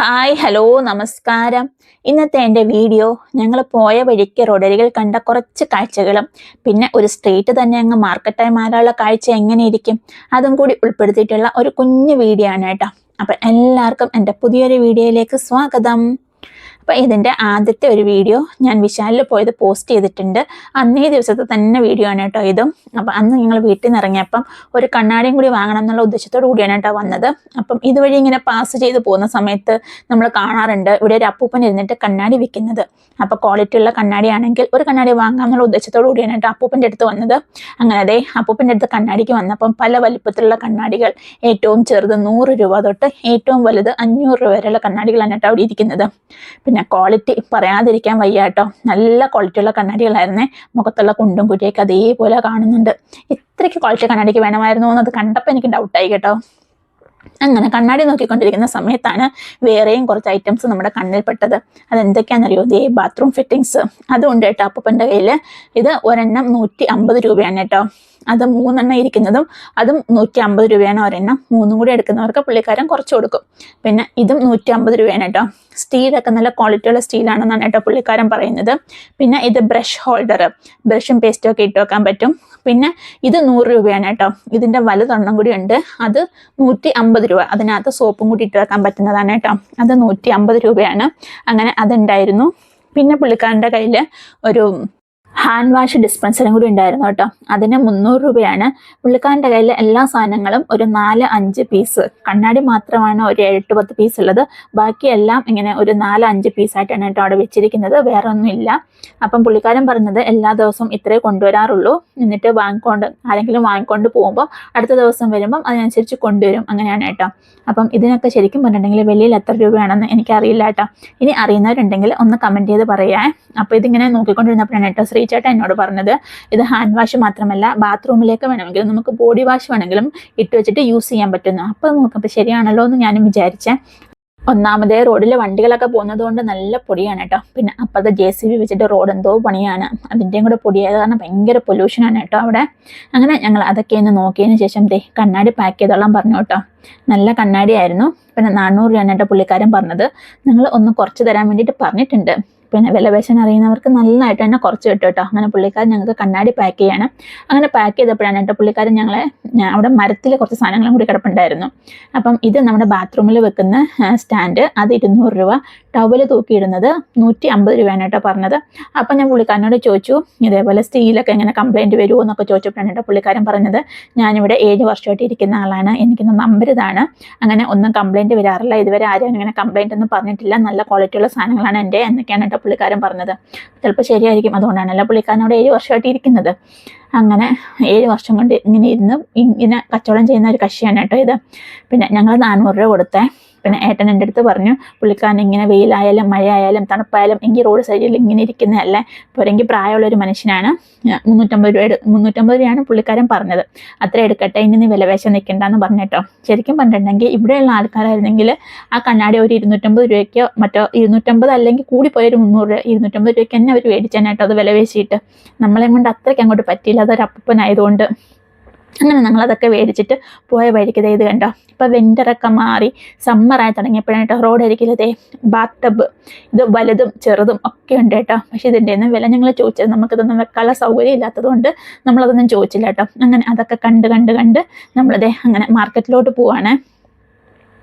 Hi hello നമസ്കാരം. ഇന്നത്തെ എൻ്റെ വീഡിയോ ഞങ്ങൾ പോയ വഴിക്ക് റോഡരികിൽ കണ്ട കുറച്ച് കാഴ്ചകളും പിന്നെ ഒരു സ്ട്രീറ്റ് തന്നെ അങ്ങ് മാർക്കറ്റായി മാറാനുള്ള കാഴ്ച എങ്ങനെയിരിക്കും അതും കൂടി ഉൾപ്പെടുത്തിയിട്ടുള്ള ഒരു കുഞ്ഞു വീഡിയോ ആണ് കേട്ടോ. അപ്പം എല്ലാവർക്കും എൻ്റെ പുതിയൊരു വീഡിയോയിലേക്ക് സ്വാഗതം. അപ്പം ഇതിൻ്റെ ആദ്യത്തെ ഒരു വീഡിയോ ഞാൻ വിശാലിൽ പോയത് പോസ്റ്റ് ചെയ്തിട്ടുണ്ട്. അന്നേ ദിവസത്തെ തന്നെ വീഡിയോ ആണ് കേട്ടോ ഇതും. അപ്പം അന്ന് ഞങ്ങൾ വീട്ടിൽ നിന്ന് ഇറങ്ങിയപ്പം ഒരു കണ്ണാടിയും കൂടി വാങ്ങണം എന്നുള്ള ഉദ്ദേശത്തോടു കൂടിയാണ് കേട്ടോ വന്നത്. അപ്പം ഇതുവഴി ഇങ്ങനെ പാസ് ചെയ്ത് പോകുന്ന സമയത്ത് നമ്മൾ കാണാറുണ്ട് ഇവിടെ ഒരു അപ്പൂപ്പൻ ഇരുന്നിട്ട് കണ്ണാടി വിൽക്കുന്നത്. അപ്പോൾ ക്വാളിറ്റി ഉള്ള കണ്ണാടിയാണെങ്കിൽ ഒരു കണ്ണാടി വാങ്ങാം എന്നുള്ള ഉദ്ദേശത്തോടു കൂടിയാണ് കേട്ടോ അപ്പൂപ്പൻ്റെ അടുത്ത് വന്നത്. അങ്ങനെ അതെ അപ്പൂപ്പൻ്റെ അടുത്ത് കണ്ണാടിക്ക് വന്നപ്പം പല വലിപ്പത്തിലുള്ള കണ്ണാടികൾ, ഏറ്റവും ചെറുത് 100 രൂപ തൊട്ട് ഏറ്റവും വലുത് 500 രൂപ വരെയുള്ള കണ്ണാടികളാണ് കേട്ടോ അവിടെ ഇരിക്കുന്നത്. പിന്നെ ക്വാളിറ്റി പറയാതിരിക്കാൻ വയ്യ കേട്ടോ, നല്ല ക്വാളിറ്റിയുള്ള കണ്ണാടികളായിരുന്നേ. മുഖത്തുള്ള കുണ്ടും കുറ്റിയൊക്കെ അതേപോലെ കാണുന്നുണ്ട്. ഇത്രയ്ക്ക് ക്വാളിറ്റി കണ്ണാടിക്ക് വേണമായിരുന്നു എന്നത് കണ്ടപ്പോൾ എനിക്ക് ഡൗട്ടായി കേട്ടോ. അങ്ങനെ കണ്ണാടി നോക്കിക്കൊണ്ടിരിക്കുന്ന സമയത്താണ് വേറെയും കുറച്ച് ഐറ്റംസ് നമ്മുടെ കണ്ണിൽ പെട്ടത്. അതെന്തൊക്കെയാണെന്നറിയോ? ബാത്റൂം ഫിറ്റിങ്സ് അതുകൊണ്ട് കേട്ടോ അപ്പൂപ്പൻ്റെ കയ്യിൽ. ഇത് ഒരെണ്ണം 150 രൂപയാണ് കേട്ടോ. അത് 3 എണ്ണം ഇരിക്കുന്നതും അതും 150 രൂപയാണ് ഒരെണ്ണം. 3 കൂടി എടുക്കുന്നവർക്ക് പുള്ളിക്കാരൻ കുറച്ച് കൊടുക്കും. പിന്നെ ഇതും 150 രൂപയാണ് കേട്ടോ. സ്റ്റീലൊക്കെ നല്ല ക്വാളിറ്റിയുള്ള സ്റ്റീലാണെന്നാണ് കേട്ടോ പുള്ളിക്കാരൻ പറയുന്നത്. പിന്നെ ഇത് ബ്രഷ് ഹോൾഡർ, ബ്രഷും പേസ്റ്റും ഒക്കെ ഇട്ട് വെക്കാൻ പറ്റും. പിന്നെ ഇത് 100 രൂപയാണ് കേട്ടോ. ഇതിൻ്റെ വലുതൊണ്ണം കൂടി ഉണ്ട്, അത് 150 രൂപ. അതിനകത്ത് സോപ്പും കൂടി ഇട്ട് വെക്കാൻ പറ്റുന്നതാണ് കേട്ടോ. അത് 150 രൂപയാണ്. അങ്ങനെ അതുണ്ടായിരുന്നു. പിന്നെ പുള്ളിക്കാരൻ്റെ കയ്യിൽ ഒരു ഹാൻഡ് വാഷ് ഡിസ്പെൻസറും കൂടി ഉണ്ടായിരുന്നു കേട്ടോ. അതിന് 300 രൂപയാണ്. പുള്ളിക്കാരൻ്റെ കയ്യിൽ എല്ലാ സാധനങ്ങളും ഒരു 4-5 പീസ്, കണ്ണാടി മാത്രമാണ് ഒരു 8-10 പീസ് ഉള്ളത്. ബാക്കിയെല്ലാം ഇങ്ങനെ ഒരു 4-5 പീസായിട്ടാണ് കേട്ടോ അവിടെ വെച്ചിരിക്കുന്നത്, വേറെ ഒന്നുമില്ല. അപ്പം പുള്ളിക്കാരൻ പറഞ്ഞത് എല്ലാ ദിവസവും ഇത്രേ കൊണ്ടുവരാറുള്ളൂ, എന്നിട്ട് ആരെങ്കിലും വാങ്ങിക്കൊണ്ട് പോകുമ്പോൾ അടുത്ത ദിവസം വരുമ്പം അതിനനുസരിച്ച് കൊണ്ടുവരും, അങ്ങനെയാണ് കേട്ടോ. അപ്പം ഇതിനൊക്കെ ശരിക്കും പറഞ്ഞിട്ടുണ്ടെങ്കിൽ വെളിയിൽ എത്ര രൂപയാണെന്ന് എനിക്കറിയില്ല കേട്ടോ. ഇനി അറിയുന്നവരുണ്ടെങ്കിൽ ഒന്ന് കമൻറ്റ് ചെയ്ത് പറയാം. അപ്പോൾ ഇതിങ്ങനെ നോക്കിക്കൊണ്ടിരുന്നപ്പോഴാണ് കേട്ടോ ശ്രീചേട്ടൻ എന്നോട് പറഞ്ഞത് ഇത് ഹാൻഡ് വാഷ് മാത്രമല്ല ബാത്റൂമിലേക്ക് വേണമെങ്കിലും നമുക്ക് ബോഡി വാഷ് വേണമെങ്കിലും ഇട്ട് വെച്ചിട്ട് യൂസ് ചെയ്യാൻ പറ്റുന്നു. അപ്പോൾ നോക്കുമ്പോൾ ശരിയാണല്ലോ എന്ന് ഞാനും വിചാരിച്ചേ. ഒന്നാമതേ റോഡിൽ വണ്ടികളൊക്കെ പോകുന്നത് കൊണ്ട് നല്ല പൊടിയാണ് കേട്ടോ. പിന്നെ അപ്പുറത്തെ JCB വെച്ചിട്ട് റോഡ് എന്തോ പണിയാണ്, അതിൻ്റെയും കൂടെ പൊടിയായത് കാരണം ഭയങ്കര പൊല്യൂഷനാണ് കേട്ടോ അവിടെ. അങ്ങനെ ഞങ്ങൾ അതൊക്കെ ഒന്ന് നോക്കിയതിന് ശേഷം കണ്ണാടി പാക്ക് ചെയ്തോളാൻ പറഞ്ഞു കേട്ടോ. നല്ല കണ്ണാടിയായിരുന്നു. പിന്നെ 400 രൂപയാണ് കേട്ടോ പുള്ളിക്കാരൻ പറഞ്ഞത്. ഞങ്ങൾ ഒന്ന് കുറച്ച് തരാൻ വേണ്ടിയിട്ട് പറഞ്ഞിട്ടുണ്ട്. പിന്നെ വിലപേശാൻ അറിയുന്നവർക്ക് നന്നായിട്ട് തന്നെ കുറച്ച് കിട്ടും കേട്ടോ. അങ്ങനെ പുള്ളിക്കാരൻ ഞങ്ങൾക്ക് കണ്ണാടി പാക്ക് ചെയ്യണം. അങ്ങനെ പാക്ക് ചെയ്തപ്പോഴാണ് കേട്ടോ പുള്ളിക്കാരൻ അവിടെ മരത്തിൽ കുറച്ച് സാധനങ്ങളും കൂടി കിടപ്പുണ്ടായിരുന്നു. അപ്പം ഇത് നമ്മുടെ ബാത്റൂമിൽ വെക്കുന്ന സ്റ്റാൻഡ്, അത് 200 രൂപ. ടവല് തൂക്കിയിടുന്നത് 150 രൂപയാണ് കേട്ടോ പറഞ്ഞത്. അപ്പം ഞാൻ പുള്ളിക്കാരനോട് ചോദിച്ചു ഇതേപോലെ സ്റ്റീലൊക്കെ എങ്ങനെ കംപ്ലൈൻറ്റ് വരുമോ എന്നൊക്കെ ചോദിച്ചപ്പോഴാണ് കേട്ടോ പുള്ളിക്കാരൻ പറഞ്ഞത് ഞാനിവിടെ 7 വർഷമായിട്ട് ഇരിക്കുന്ന ആളാണ്, എനിക്കൊന്ന് നമ്പർ ഇതാണ്, അങ്ങനെ ഒന്നും കംപ്ലൈൻറ്റ് വരാറില്ല, ഇതുവരെ ആരും അങ്ങനെ കംപ്ലൈൻറ്റ് ഒന്നും പറഞ്ഞിട്ടില്ല, നല്ല ക്വാളിറ്റിയുള്ള സാധനങ്ങളാണ് എൻ്റെ എന്നൊക്കെയാണ് കേട്ടോ പുള്ളിക്കാരൻ പറഞ്ഞത്. ചിലപ്പോൾ ശരിയായിരിക്കും, അതുകൊണ്ടാണല്ലോ പുള്ളിക്കാരനോട് 7 വർഷമായിട്ട് ഇരിക്കുന്നത്. അങ്ങനെ 7 വർഷം കൊണ്ട് ഇങ്ങനെ കച്ചവടം ചെയ്യുന്ന ഒരു കക്ഷിയാണ് കേട്ടോ ഇത്. പിന്നെ ഞങ്ങൾ 400 രൂപ കൊടുത്തേ. പിന്നെ ഏട്ടൻ എൻ്റെ അടുത്ത് പറഞ്ഞു പുള്ളിക്കാരൻ ഇങ്ങനെ വെയിലായാലും മഴയായാലും തണുപ്പായാലും എങ്കിൽ റോഡ് സൈഡിൽ ഇങ്ങനെ ഇരിക്കുന്നതല്ലേ, പോരെങ്കിൽ പ്രായമുള്ളൊരു മനുഷ്യനാണ്, 350 രൂപയാണ് പുള്ളിക്കാരൻ പറഞ്ഞത്, അത്ര എടുക്കട്ടെ, ഇനി നീ വിലപേശം നിൽക്കണ്ടെന്ന് പറഞ്ഞിട്ടോ. ശരിക്കും പറഞ്ഞിട്ടുണ്ടെങ്കിൽ ഇവിടെയുള്ള ആൾക്കാരായിരുന്നെങ്കിൽ ആ കണ്ണാടി ഒരു 250 രൂപയ്ക്കോ മറ്റോ, 250 അല്ലെങ്കിൽ കൂടിപ്പോയൊരു 300 രൂപ, 250 രൂപയ്ക്ക് തന്നെ അവർ മേടിച്ചാനായിട്ടോ അത് വിലപേശിയിട്ട്. നമ്മളെ കൊണ്ട് അത്രയ്ക്ക് അങ്ങോട്ട് പറ്റിയില്ല, അതൊരു അപ്പനായതുകൊണ്ട്. അങ്ങനെ ഞങ്ങളതൊക്കെ മേടിച്ചിട്ട് പോയ വഴിക്ക് ഇത് കണ്ടോ. ഇപ്പോൾ വിൻ്ററൊക്കെ മാറി സമ്മറായി തുടങ്ങിയപ്പോഴാണ് കേട്ടോ റോഡരികിലതേ ബാത്ത് ടബ്, ഇത് വലുതും ചെറുതും ഒക്കെ ഉണ്ട് കേട്ടോ. പക്ഷേ ഇതിൻ്റെ ഒന്നും വില ഞങ്ങൾ ചോദിച്ചത് നമുക്കിതൊന്നും വെക്കാനുള്ള സൗകര്യം ഇല്ലാത്തതുകൊണ്ട് നമ്മളതൊന്നും ചോദിച്ചില്ല കേട്ടോ. അങ്ങനെ അതൊക്കെ കണ്ട് നമ്മളതേ അങ്ങനെ മാർക്കറ്റിലോട്ട് പോവാണ്.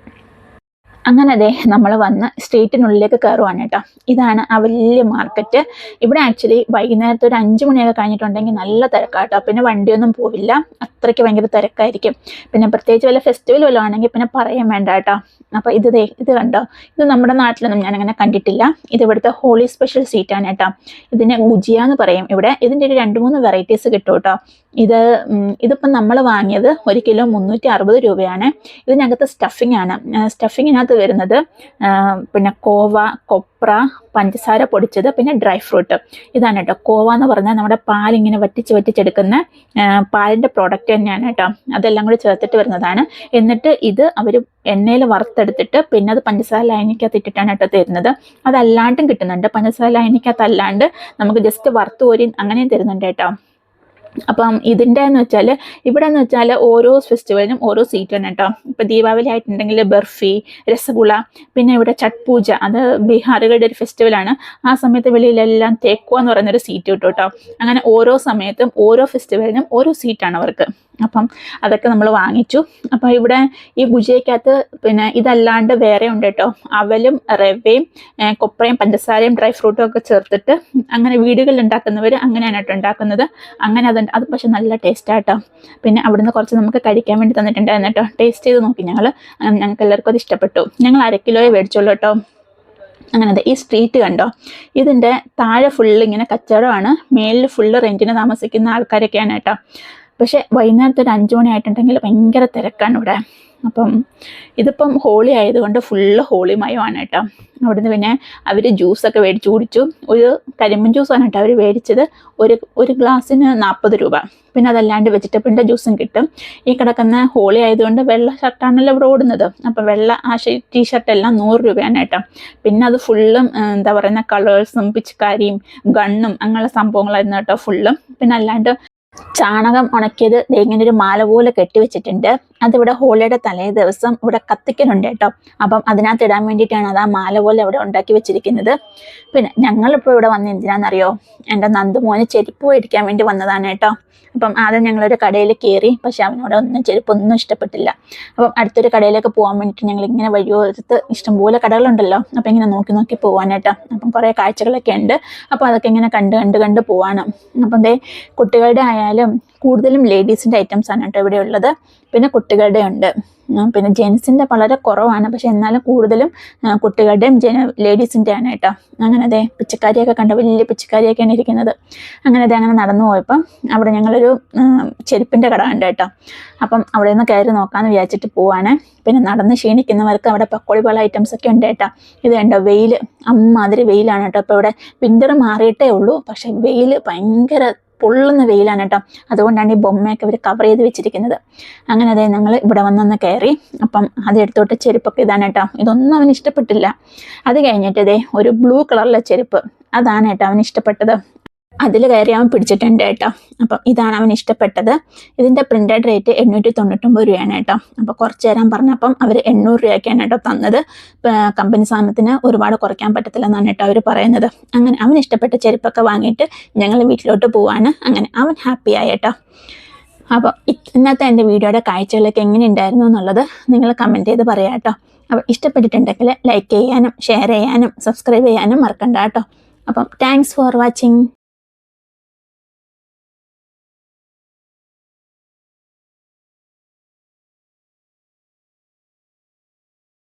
അങ്ങനെ നമ്മൾ വന്ന് സ്ട്രീറ്റിനുള്ളിലേക്ക് കയറുവാണ് കേട്ടോ. ഇതാണ് ആ വലിയ മാർക്കറ്റ്. ഇവിടെ ആക്ച്വലി വൈകുന്നേരത്തെ ഒരു 5 മണിയൊക്കെ കഴിഞ്ഞിട്ടുണ്ടെങ്കിൽ നല്ല തിരക്കാട്ടോ. പിന്നെ വണ്ടിയൊന്നും പോവില്ല, അത്രയ്ക്ക് ഭയങ്കര തിരക്കായിരിക്കും. പിന്നെ പ്രത്യേകിച്ച് വല്ല ഫെസ്റ്റിവൽ വല്ലതും ആണെങ്കിൽ പിന്നെ പറയാൻ വേണ്ട കേട്ടോ. അപ്പോൾ ഇത് കണ്ടോ, ഇത് നമ്മുടെ നാട്ടിലൊന്നും ഞാനങ്ങനെ കണ്ടിട്ടില്ല. ഇത് ഇവിടുത്തെ ഹോളി സ്പെഷ്യൽ സ്വീറ്റാണ് കേട്ടോ. ഇതിനെ ഗുജിയ എന്ന് പറയും ഇവിടെ. ഇതിൻ്റെ ഒരു 2-3 വെറൈറ്റീസ് കിട്ടും കേട്ടോ. ഇതിപ്പം നമ്മൾ വാങ്ങിയത് 1 കിലോ 360 രൂപയാണ്. ഇതിനകത്ത് സ്റ്റഫിംഗ് ആണ്. സ്റ്റഫിങ്ങിനകത്ത് വരുന്നത് പിന്നെ കോവ, കൊപ്ര, പഞ്ചസാര പൊടിച്ചത്, പിന്നെ ഡ്രൈ ഫ്രൂട്ട്. ഇതാണ് കേട്ടോ. കോവ എന്ന് പറഞ്ഞാൽ നമ്മുടെ പാലിങ്ങനെ വറ്റിച്ചെടുക്കുന്ന പാലിൻ്റെ പ്രോഡക്റ്റ് തന്നെയാണ് കേട്ടോ. അതെല്ലാം കൂടി ചേർത്തിട്ട് വരുന്നതാണ്. എന്നിട്ട് ഇത് അവർ എണ്ണയിൽ വറുത്തെടുത്തിട്ട് പിന്നെ അത് പഞ്ചസാര ലായനിക്കകത്ത് ഇട്ടിട്ടാണ് കേട്ടോ തരുന്നത്. അതല്ലാണ്ടും കിട്ടുന്നുണ്ട്, പഞ്ചസാര ലായനിക്കകത്ത് അല്ലാണ്ട് നമുക്ക് ജസ്റ്റ് വറുത്ത് കോരി അങ്ങനെയും തരുന്നുണ്ട് കേട്ടോ. അപ്പം ഇതിൻ്റെ എന്ന് വെച്ചാൽ ഇവിടെ എന്ന് വെച്ചാൽ ഓരോ ഫെസ്റ്റിവലിനും ഓരോ സീറ്റാണ് കേട്ടോ. ഇപ്പോൾ ദീപാവലി ആയിട്ടുണ്ടെങ്കിൽ ബർഫി, രസഗുള, പിന്നെ ഇവിടെ ഛട്ട് പൂജ, അത് ബീഹാറുകളുടെ ഒരു ഫെസ്റ്റിവലാണ്. ആ സമയത്ത് വെളിയിലെല്ലാം തേക്കുവ എന്ന് പറയുന്നൊരു സീറ്റ് കിട്ടും കേട്ടോ. അങ്ങനെ ഓരോ സമയത്തും ഓരോ ഫെസ്റ്റിവലിനും ഓരോ സീറ്റാണ് അവർക്ക്. അപ്പം അതൊക്കെ നമ്മൾ വാങ്ങിച്ചു. അപ്പം ഇവിടെ ഈ ഗുജിയക്കകത്ത് പിന്നെ ഇതല്ലാണ്ട് വേറെ ഉണ്ട് കേട്ടോ. അവലും റവയും കൊപ്രയും പഞ്ചസാരയും ഡ്രൈ ഫ്രൂട്ടും ഒക്കെ ചേർത്തിട്ട് അങ്ങനെ വീടുകളിൽ ഉണ്ടാക്കുന്നവർ അങ്ങനെയാണ് കേട്ടോ ഉണ്ടാക്കുന്നത്. അങ്ങനെ അത് പക്ഷെ നല്ല ടേസ്റ്റാട്ടോ. പിന്നെ അവിടുന്ന് കുറച്ച് നമുക്ക് കഴിക്കാൻ വേണ്ടി തന്നിട്ടുണ്ടായിരുന്നു കേട്ടോ. ടേസ്റ്റ് ചെയ്ത് നോക്കി ഞങ്ങൾക്ക് എല്ലാവർക്കും അത് ഇഷ്ടപ്പെട്ടു. ഞങ്ങൾ 1/2 കിലോയെ മേടിച്ചുള്ളൂ കേട്ടോ. അങ്ങനെ ഈ സ്ട്രീറ്റ് കണ്ടോ, ഇതിൻ്റെ താഴെ ഫുള്ള് ഇങ്ങനെ കച്ചവടമാണ്, മേലിൽ ഫുള്ള് റെൻറ്റിന് താമസിക്കുന്ന ആൾക്കാരൊക്കെയാണ് കേട്ടോ. പക്ഷെ വൈകുന്നേരത്തെ ഒരു 5 മണി ആയിട്ടുണ്ടെങ്കിൽ ഭയങ്കര തിരക്കാണ് ഇവിടെ. അപ്പം ഇതിപ്പം ഹോളി ആയതുകൊണ്ട് ഫുള്ള് ഹോളിമയമാണ് കേട്ടോ. അവിടുന്ന് പിന്നെ അവർ ജ്യൂസൊക്കെ മേടിച്ച് കുടിച്ചു. ഒരു കരിമ്പൻ ജ്യൂസാണ് കേട്ടോ അവർ മേടിച്ചത്. ഒരു ഗ്ലാസ്സിന് 40 രൂപ. പിന്നെ അതല്ലാണ്ട് വെജിറ്റബിളിൻ്റെ ജ്യൂസും കിട്ടും. ഈ കിടക്കുന്ന ഹോളി ആയതുകൊണ്ട് വെള്ള ഷർട്ടാണല്ലോ ഇവിടെ ഓടുന്നത്. അപ്പം വെള്ള ആ ടീഷർട്ടെല്ലാം 100 രൂപയാണ് കേട്ടോ. പിന്നെ അത് ഫുള്ളും എന്താ പറയുന്ന കളേഴ്സും പിച്ചുകാരിയും ഗണ്ണും അങ്ങനെയുള്ള സംഭവങ്ങളായിരുന്നു കേട്ടോ ഫുള്ളും. പിന്നെ അല്ലാണ്ട് ചാണകം ഉണക്കിയത് ഇങ്ങനെ ഒരു മാല പോലെ കെട്ടിവെച്ചിട്ടുണ്ട്. അതിവിടെ ഹോളിയുടെ തലേ ദിവസം ഇവിടെ കത്തിക്കലുണ്ട് കേട്ടോ. അപ്പം അതിനകത്ത് ഇടാൻ വേണ്ടിയിട്ടാണ് അത് ആ മാല പോലെ അവിടെ ഉണ്ടാക്കി വെച്ചിരിക്കുന്നത്. പിന്നെ ഞങ്ങളിപ്പോൾ ഇവിടെ വന്ന് എന്തിനാണെന്നറിയോ, എൻ്റെ നന്ദുമോന് ചെരുപ്പ് മേടിക്കാൻ വേണ്ടി വന്നതാണ് കേട്ടോ. അപ്പം ആദ്യം ഞങ്ങളൊരു കടയിൽ കയറി, പക്ഷെ അവനോട് ചെരുപ്പൊന്നും ഇഷ്ടപ്പെട്ടില്ല. അപ്പം അടുത്തൊരു കടയിലേക്ക് പോകാൻ വേണ്ടിയിട്ട് ഞങ്ങൾ ഇങ്ങനെ വഴിയോരത്ത് ഇഷ്ടംപോലെ കടകളുണ്ടല്ലോ, അപ്പം ഇങ്ങനെ നോക്കി പോകാനായിട്ടോ. അപ്പം കുറേ കാഴ്ചകളൊക്കെ ഉണ്ട്. അപ്പോൾ അതൊക്കെ ഇങ്ങനെ കണ്ട് പോവാണ്. അപ്പം കുട്ടികളുടെ ആയാലും കൂടുതലും ലേഡീസിൻ്റെ ഐറ്റംസാണ് കേട്ടോ ഇവിടെ ഉള്ളത്. പിന്നെ കുട്ടികളുടെ ഉണ്ട്, പിന്നെ ജെൻസിൻ്റെ വളരെ കുറവാണ്. പക്ഷെ എന്നാലും കൂടുതലും കുട്ടികളുടെയും ലേഡീസിൻ്റെയാണ് കേട്ടോ. അങ്ങനെ പിച്ചക്കാരിയൊക്കെ കണ്ട വലിയ പിച്ചക്കാരിയൊക്കെയാണ് ഇരിക്കുന്നത്. അങ്ങനെ നടന്നു പോയപ്പം അവിടെ ഞങ്ങളൊരു ചെരുപ്പിൻ്റെ കട ഉണ്ട് കേട്ടോ. അപ്പം അവിടെ നിന്ന് കയറി നോക്കാമെന്ന് വിചാരിച്ചിട്ട് പോവാണ്. പിന്നെ നടന്ന് ക്ഷീണിക്കുന്നവർക്ക് അവിടെ പക്കോടി പോലെ ഐറ്റംസൊക്കെ ഉണ്ട് കേട്ടോ. ഇത് കണ്ടോ, വെയിൽ അമ്മാതിരി വെയിലാണ് കേട്ടോ. ഇപ്പോൾ ഇവിടെ വിൻ്റർ മാറിയിട്ടേ ഉള്ളൂ, പക്ഷെ വെയിൽ ഭയങ്കര പൊള്ളുന്ന വെയിലാണ് കേട്ടോ. അതുകൊണ്ടാണ് ഈ ബൊമ്മയൊക്കെ ഇവർ കവർ ചെയ്ത് വെച്ചിരിക്കുന്നത്. അങ്ങനെ ഞങ്ങൾ ഇവിടെ വന്നൊന്ന് കയറി. അപ്പം അതെടുത്തോട്ട് ചെരുപ്പൊക്കെ ഇതാണ് കേട്ടോ. ഇതൊന്നും അവന് ഇഷ്ടപ്പെട്ടില്ല. അത് കഴിഞ്ഞിട്ട് ഒരു ബ്ലൂ കളറിലെ ചെരുപ്പ്, അതാണ് കേട്ടോ അവന് ഇഷ്ടപ്പെട്ടത്. അതിൽ കയറി അവൻ പിടിച്ചിട്ടുണ്ട് കേട്ടോ. അപ്പം ഇതാണ് അവന് ഇഷ്ടപ്പെട്ടത്. ഇതിൻ്റെ പ്രിൻ്റഡ് റേറ്റ് 899 രൂപയാണ് കേട്ടോ. അപ്പോൾ കുറച്ച് തരാൻ പറഞ്ഞപ്പം അവർ 800 രൂപയ്ക്കാണ് കേട്ടോ തന്നത്. കമ്പനി സാധനത്തിന് ഒരുപാട് കുറയ്ക്കാൻ പറ്റത്തില്ലെന്നാണ് കേട്ടോ അവർ പറയുന്നത്. അങ്ങനെ അവന് ഇഷ്ടപ്പെട്ട ചെരുപ്പൊക്കെ വാങ്ങിയിട്ട് ഞങ്ങൾ വീട്ടിലോട്ട് പോവാണ്. അങ്ങനെ അവൻ ഹാപ്പിയായി കേട്ടോ. അപ്പോൾ ഇന്നത്തെ എൻ്റെ വീഡിയോയുടെ കാഴ്ചകളൊക്കെ എങ്ങനെ ഉണ്ടായിരുന്നു എന്നുള്ളത് നിങ്ങൾ കമൻറ്റ് ചെയ്ത് പറയാം കേട്ടോ. അപ്പോൾ ഇഷ്ടപ്പെട്ടിട്ടുണ്ടെങ്കിൽ ലൈക്ക് ചെയ്യാനും ഷെയർ ചെയ്യാനും സബ്സ്ക്രൈബ് ചെയ്യാനും മറക്കണ്ട കേട്ടോ. അപ്പം താങ്ക്സ് ഫോർ വാച്ചിങ്.